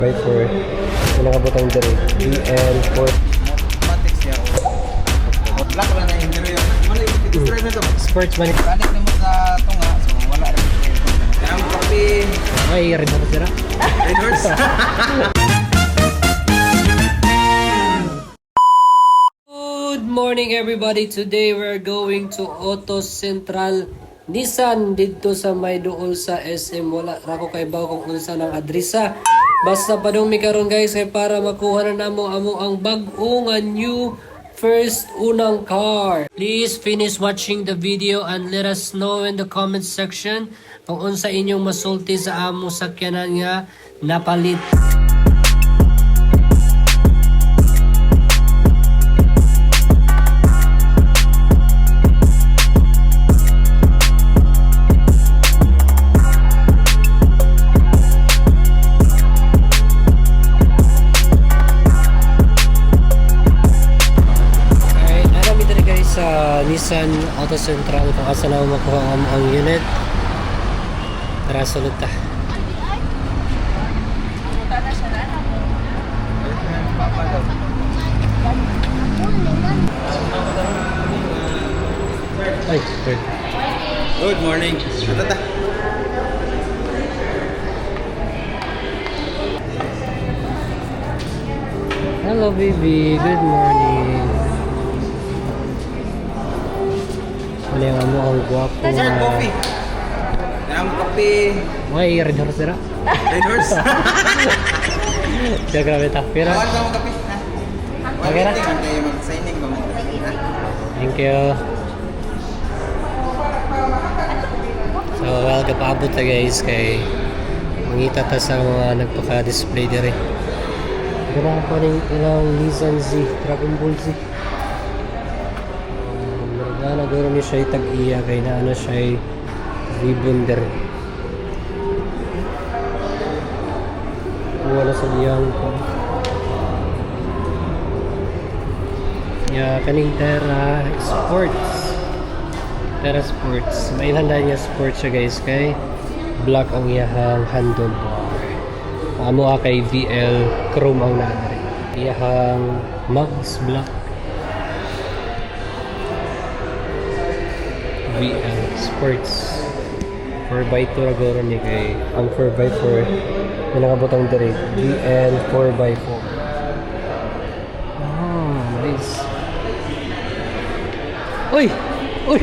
Right for nakabutang diri BL4 Mathematics niya o black lang na interior. Ano yung describe nito? sports man. Balik naman sa tunga, so wala rin. Kaya ang kape Ay, rin ako sira. Red Horse. Good morning everybody. Today we're going to Auto Central Nissan dito sa may duol sa SM. Wala ra ko kay baw kung unsa nang adresa. Basta padong mi karon guys kay para makuha na namo amo ang bag-o nga new first unang car. Please finish watching the video and let us know in the comment section kung unsa inyong masulti sa amo sakyanan nga napalit. Sa Nissan Auto Central kung asa na makuha ang unit. Tara, sulod ta. Ay, good. Good morning. Ito ta. Hello baby, good morning. Ano yung amo ang guwapo Sir, na... coffee. Kaya ang kape Ay, Red Horse sira. Red Horse. Siya grabe ta. Pero, Awal ka mo kape. Okay na. Kaya mag-signing ba mo? thank you. So, well, kapaabot na guys kay mangita ta sa mga nagpaka-display dire. Ganahan pa rin ilang Nissan Z, Dragon Ball Z. Maragana gano'n niya siya tag-iya kay na ano siya ribbon dire. Wala sa diyang ko. Ya, kaning Terra Sports. Terra Sports. Mainhanda niya sports siya guys kay black ang iyahang handlebar. Amo kay VL chrome ang naadari. Iyahang mags black. VL Sports 4x2 ragoro ni kay ang 4x4 na nakabutang diri VL 4x4. Oh, nice. Uy! Uy!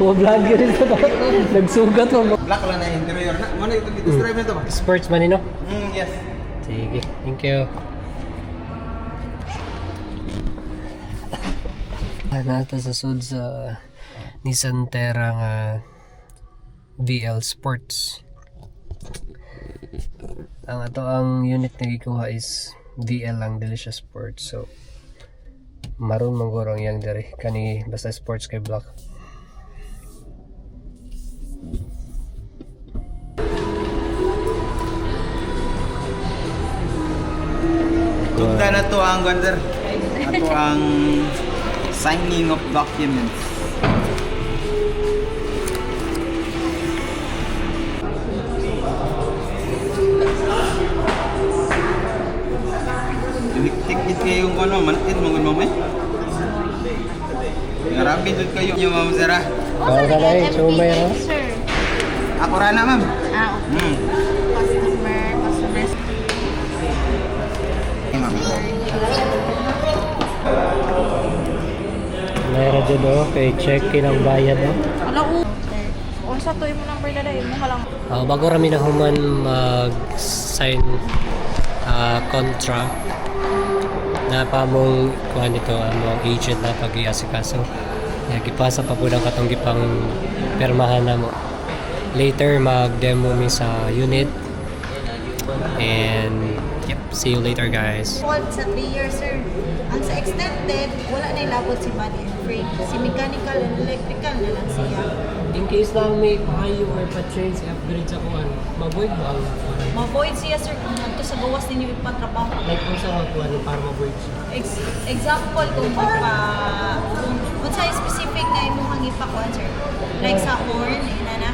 Mga vlogger rin ito. Nagsugat mo. Black lang na interior. Ano yung describe nito? Sports man no? Yes. Sige, thank you. Nata sa sud sa Nissan Terra nga VL Sports. Ang ato ang unit na gikuha is VL lang, dili siya Sports. So maroon mangguro ang yang diri kani basta sports kay black. Tugda na to ang Gwander. Ato ang signing of documents. Tinikit kayo yung ano, mantin mga mamay. Grabe doon kayo yung ma'am Zara. Kaya ka na sumay ra. Sir. Ako rana ma'am. Okay. Customer. Hey, ma'am. Mayroon dyan kay check-in ang bayad no? Ano o? Kung sa to, yung number na dahil mo ka lang. Bago rami na human mag-sign contract na pa mong kuha nito ang agent na pag-iasikaso. Gipasa pa po ng katong gipang permahan na mo. Later mag-demo mi sa unit and yep, see you later guys. Fault sa 3 years, sir. Ang sa extended, wala na ilabot si body and frame. Si mechanical and electrical na lang siya. In case lang may payo or pa-change upgrade sa kuhan, mag-void ba ang Ma-void siya, sir, kung nagto sa gawas ninyo ipatrabaho. like kung sa kuhan para ma-void siya? Example, kung sa specific na imuhang ipakuan, sir. Like sa horn, ina na.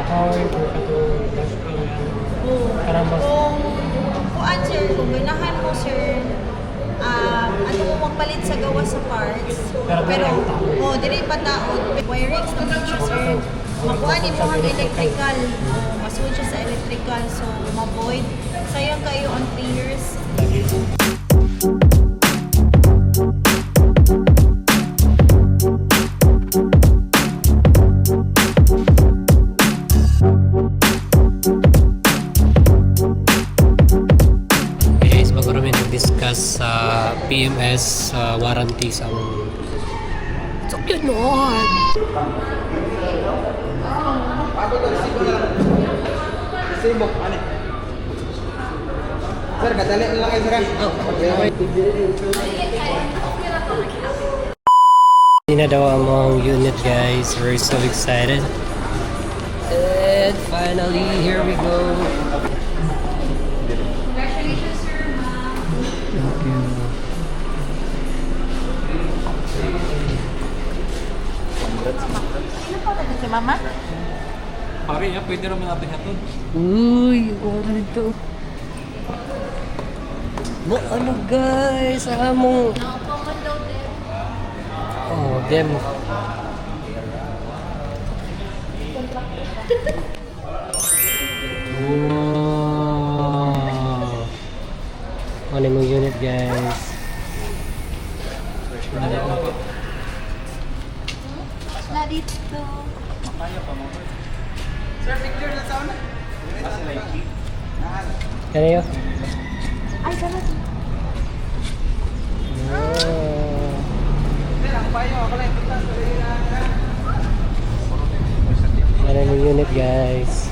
Ako or katong dash cam yan. Para mas Kung kuan sir, kung ganahan mo sir, ano mo magpalit sa gawa sa parts. Pero, dili pa taon. Wiring sa siya sir. Makuha mo ang electrical. Masuod siya sa electrical. So, ma-void. Sayang kayo on 3 years. guys, magkaroon nag-discuss sa PMS warranty sa so yun noon. Sibok, ano? Sir, kadali na lang kayo, sir. Hindi na daw ang mga unit guys. We're so excited. And finally, here we go. Congratulations, sir, ma'am. Thank you. Sino po si mama? Pare, pwede naman natin hatod. Uy, ano dito? No, ano guys? Among... Oh, dem. Wow. Ano yung unit guys? Na dito. Sir, picture na sound? Kaya yun? Ay, sarap. Wow. Sir, ang payo, ako lang ito. Ano yung unit guys?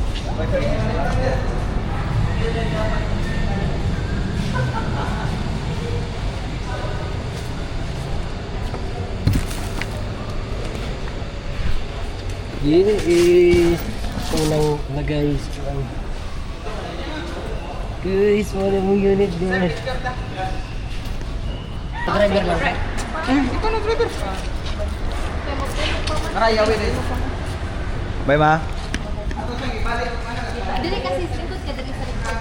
Yun is unang lagay sa guys, wala mong unit guys. Driver lang ka? Ito na, driver. Nakayawi na ito. Bye, ma. Dili kasi ikot ka dili sa likod.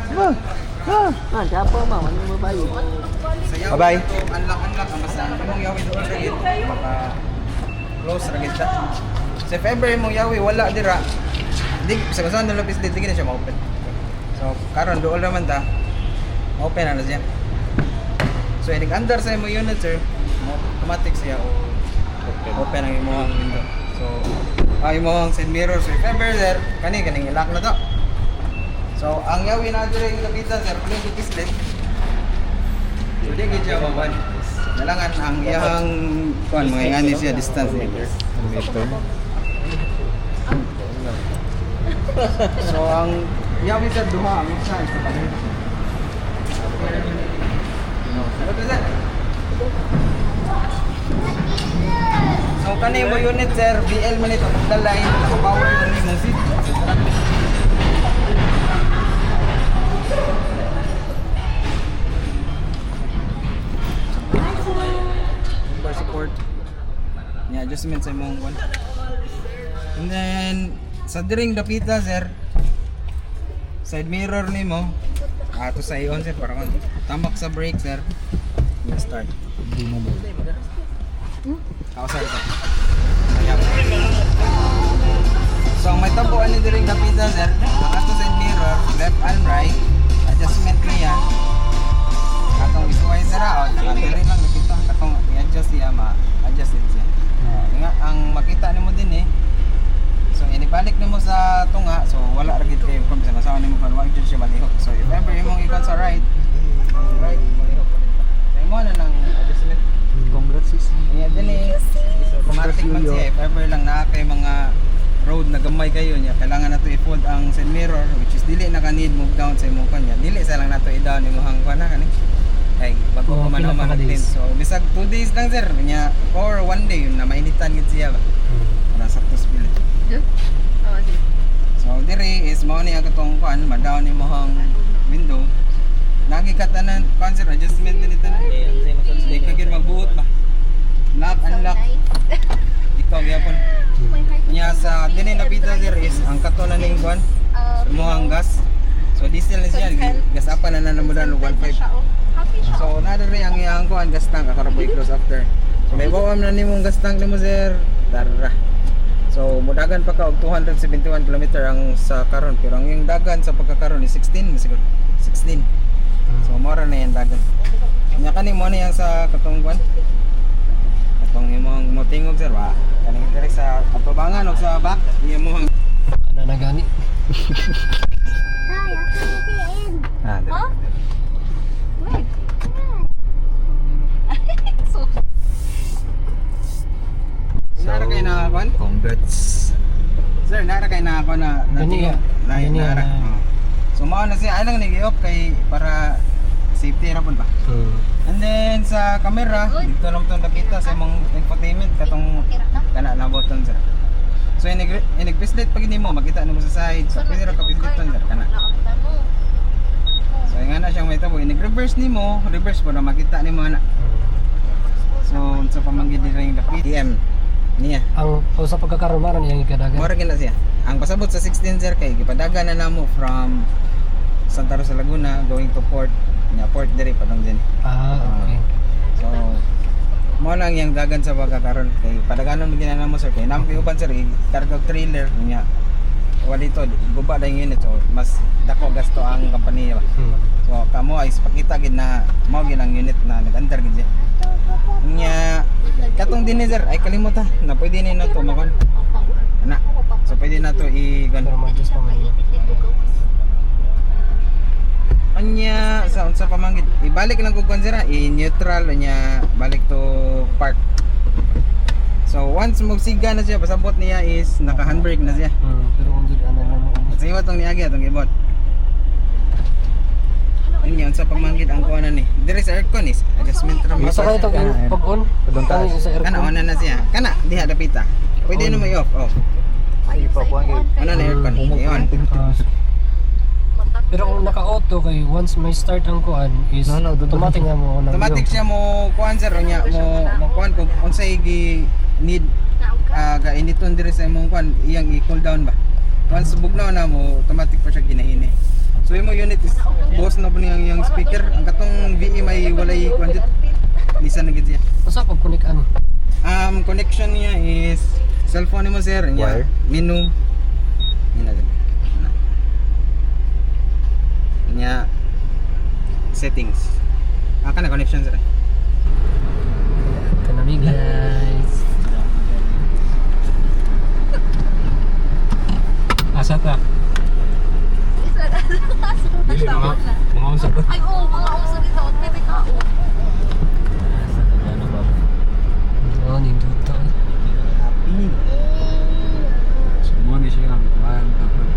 Bye-bye. Unlock. Ang basta mong yawi doon sa git. Close ra gid ta. Sa if ever mong yawi wala dira. Di sa kasan na lapis dito na siya ma-open. So karon dool naman ta. Open na siya. So inig under sa imong unit sir, automatic siya o open ang imong window. So imong side mirror so if ever there kaning ilock na to. So ang yawi na diri yung kapitan sir, kung yung kislet. So di gid siya maban. Kailangan ang iyang kuan mga ingani siya distance meter. So ang yawi sir duha ang isa sa palit. So kani mo unit sir, BL man ito magdalay naka-power na ni mong seat. Bar support. Nya adjustment sa imong kuan. And then sa diring dapita sir, side mirror nimo ato sa iyon sir para kon tamak sa brake sir. Let's start. Kausar ito. Ayan. So ang may tampuan ni diring dapita sir, ang ato side mirror, left and right, adjustment niya. Atong isuway sa raon, diri lang dapita katong i-adjust siya ma-adjust siya. Nga ang makita nimo din so inibalik nimo sa tunga, so wala ra gid kay kung sa kasawa nimo kan wa gyud siya malihok. So if ever imong ikon sa right, malihok ulit. Kay mo na nang adjustment. Congrats sis. Iya din automatic man siya. If ever lang na kay mga road na gamay kayo niya, kailangan nato i-fold ang side mirror which is dili na ka need move down sa imong kanya. Dili sa lang nato i-down imong kuan na kani. Kay bago Oh, pa man pila pa ka clean. days? So bisag 2 days lang sir niya or 1 day yun na mainitan gid siya ba. Para sakto speed. Oh, di. So diri is mao ni ang katong kuan, ma-down imong window. Lagi ka tanan concert adjustment din ito. Di ka gid magbuot ba. Lock unlock. Ikaw gyapon. Nya sa dinhi napita sir is ang katunan ning kuan. Mo ang gas. So diesel na siya, gasapan na namudan og 1.5. Happy siya. So nada rin ang iyang kuan gas tank ako ra po i-close after. So may bawam na nimong gas tank nimo sir. Tara. So mudagan pa ka og 271 km ang sa karon pero ang iyang dagan sa pagkakaron is 16 siguro. 16. So mora na yan dagan. Nya kani mo na yang sa katong kuan. Katong imong motingog sir wa. Kaning direct sa pagbabangan og sa back imong Nanagani. ah. Huh? Wait. So, Nara kayo na kuan? Congrats. Sir, nara kayo na ako na Gani nga. Nara. Gani nga Nara. na. Oo. So mao na siya, ay lang nag-i-off kay para safety ra pud ba. And then sa camera, dito lang to nakita sa imong infotainment katong kana na button sir. So inig-flashlight pag hindi mo makita nimo sa side. So pwede ra ka flashlight sir kana. So nga na siyang may tabo, inig-reverse nimo, reverse mo na makita nimo ana. So sa pamanggid ring dapit PM niya. Ang sa pagkakaroon maron yang ikadagan. Mora gina siya. Ang pasabot sa 16 sir kay gipadagan na namo from Santa Rosa Laguna going to port. Nya port diri padong din. Okay. So mo lang yang dagan sa pagkakaroon kay padaganon mo ginana mo sir kay nampi uban sir karga trailer nya wali to guba da yung unit so mas dako gasto ang kompanya ba. So kamo ay pakita gid na mao gid ang unit na nag-under gid siya. Nya katong din ni sir ay kalimutan na pwede ni na to makon. Ana. So pwede na to Pero mag-adjust pa man yun. Anya sa unsa pamanggid ibalik lang kog sira i-neutral nya balik to park. So once magsiga na siya pasabot niya is naka handbrake na siya. Pero kung dito ano na mo. Sa iwa tong niagi atong ibot. Anya unsa pamanggid ang kuanan ni. Dire sa aircon is adjustment ra mo. Basta kayo itong pag-on. Kani sa Kana aircon. on na siya. Kana diha dapita. Pwede na mo i-off. Oh. Sige pa po ang Ano na aircon? Iyon. Pero kung naka-auto kay once may start ang kuan is automatic nga mo na. Automatic siya mo kuan sir nya mo kuan kung unsay gi need ga initon dire sa imong kuan iyang i-cool down ba. Once bugnaw na mo automatic pa siya ginahini. So imong unit is boss na po niyang iyang speaker. Ang katong VE may walay kuan dit. Lisa na gid siya. Basta pag kunik-an. Connection niya is cellphone mo sir nya menu ina nya settings. Kana connection sir. Kanami guys. Asa ta? Dili mga usap ba? ay, oo, mga uso dito. Pwede ka. Oh, ninduta. Semua ni siya ang kuhan kapag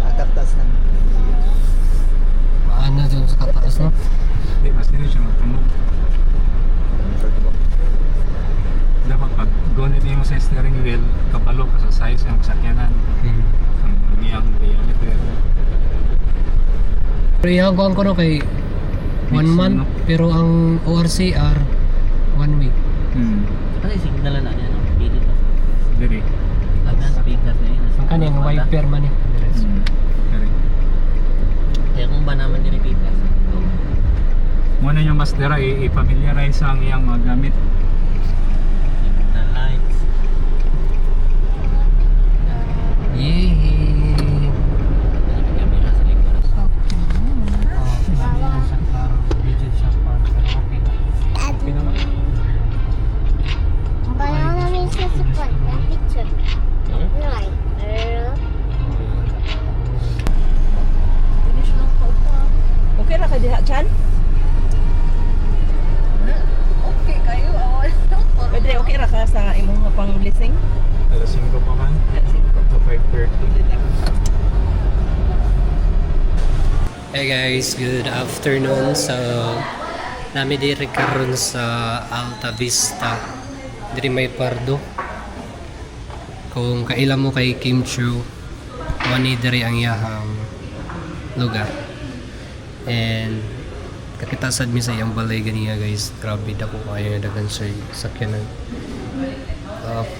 Adaptas na. Maana dyan sa kataas no? di mas dili siya magtumog. Dapat pag gunit niyo sa steering wheel, kabalo ka sa size ng sakyanan. Ang iyang diameter. Pero yung kuhan ko no kay 1 month pero ang ORCR 1 week. Kasi signal na niya, no? Pili to. Diri. Ang speaker na yun. Ang kanyang wiper man eh. Diri. Kaya kung ba naman nirepeat ka? Muna yung mas dira i-familiarize ang iyang mga gamit. Na lights. Yay! Camera sa likod. Digit siya para pero okay. Okay naman. Parang namin sa support na picture. Right. Okay ra ka diha, Chan? Okay kayo. Pwede, okay ra ka sa imong pang-blessing? Alas 5 pa man. To 5:30. Hey guys, good afternoon. So, nami diri karon sa Alta Vista. Diri may Pardo. Kung kailan mo kay Kim Chiu, wani diri ang iyahang lugar. And kakitasad mi sa iyang balay ganiya guys. Grabe dako kayo dagan sa sakyanan.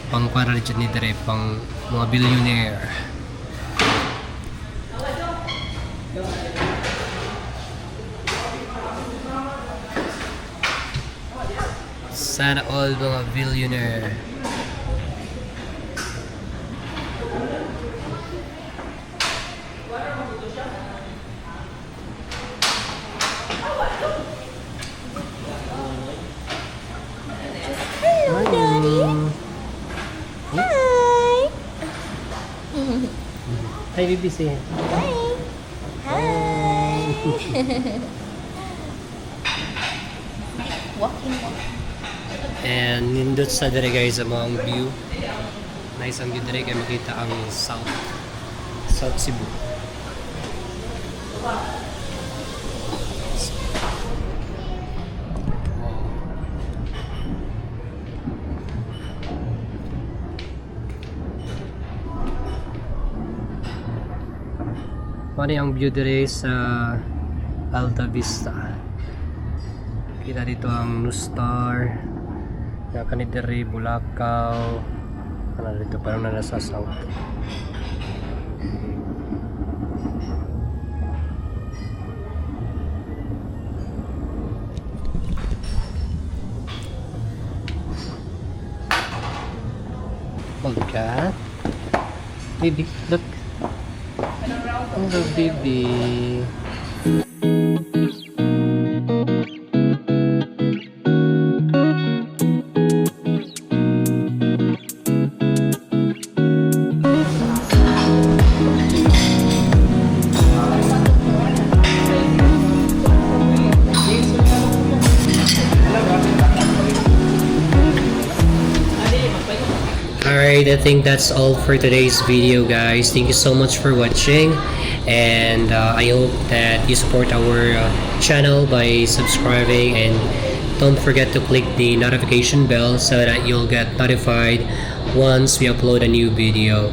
Pang para ni diri pang mga billionaire. Sana all mga billionaire. Hello, Daddy. Hi. Hi, BBC. Hi. Hi. Walking. And nindot sa dire guys ang mga view. Nice ang view dire kay makita ang South Cebu. Ano ang view dire sa Alta Vista. Kita dito ang Nustar. Kanit dire Bulacau. Ano dito parang na nasa south. Cat. Baby, look. Hello, baby. Alright, I think that's all for today's video, guys. Thank you so much for watching, and I hope that you support our channel by subscribing, and don't forget to click the notification bell so that you'll get notified once we upload a new video.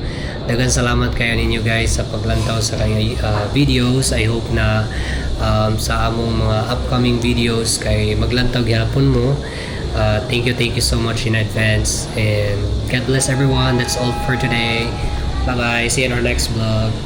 Daghang salamat kayo ninyo guys sa paglantaw sa kanyang videos. I hope na sa among mga upcoming videos kay maglantaw gyapon mo. Thank you so much in advance, and God bless everyone. That's all for today. Bye bye, see you in our next vlog.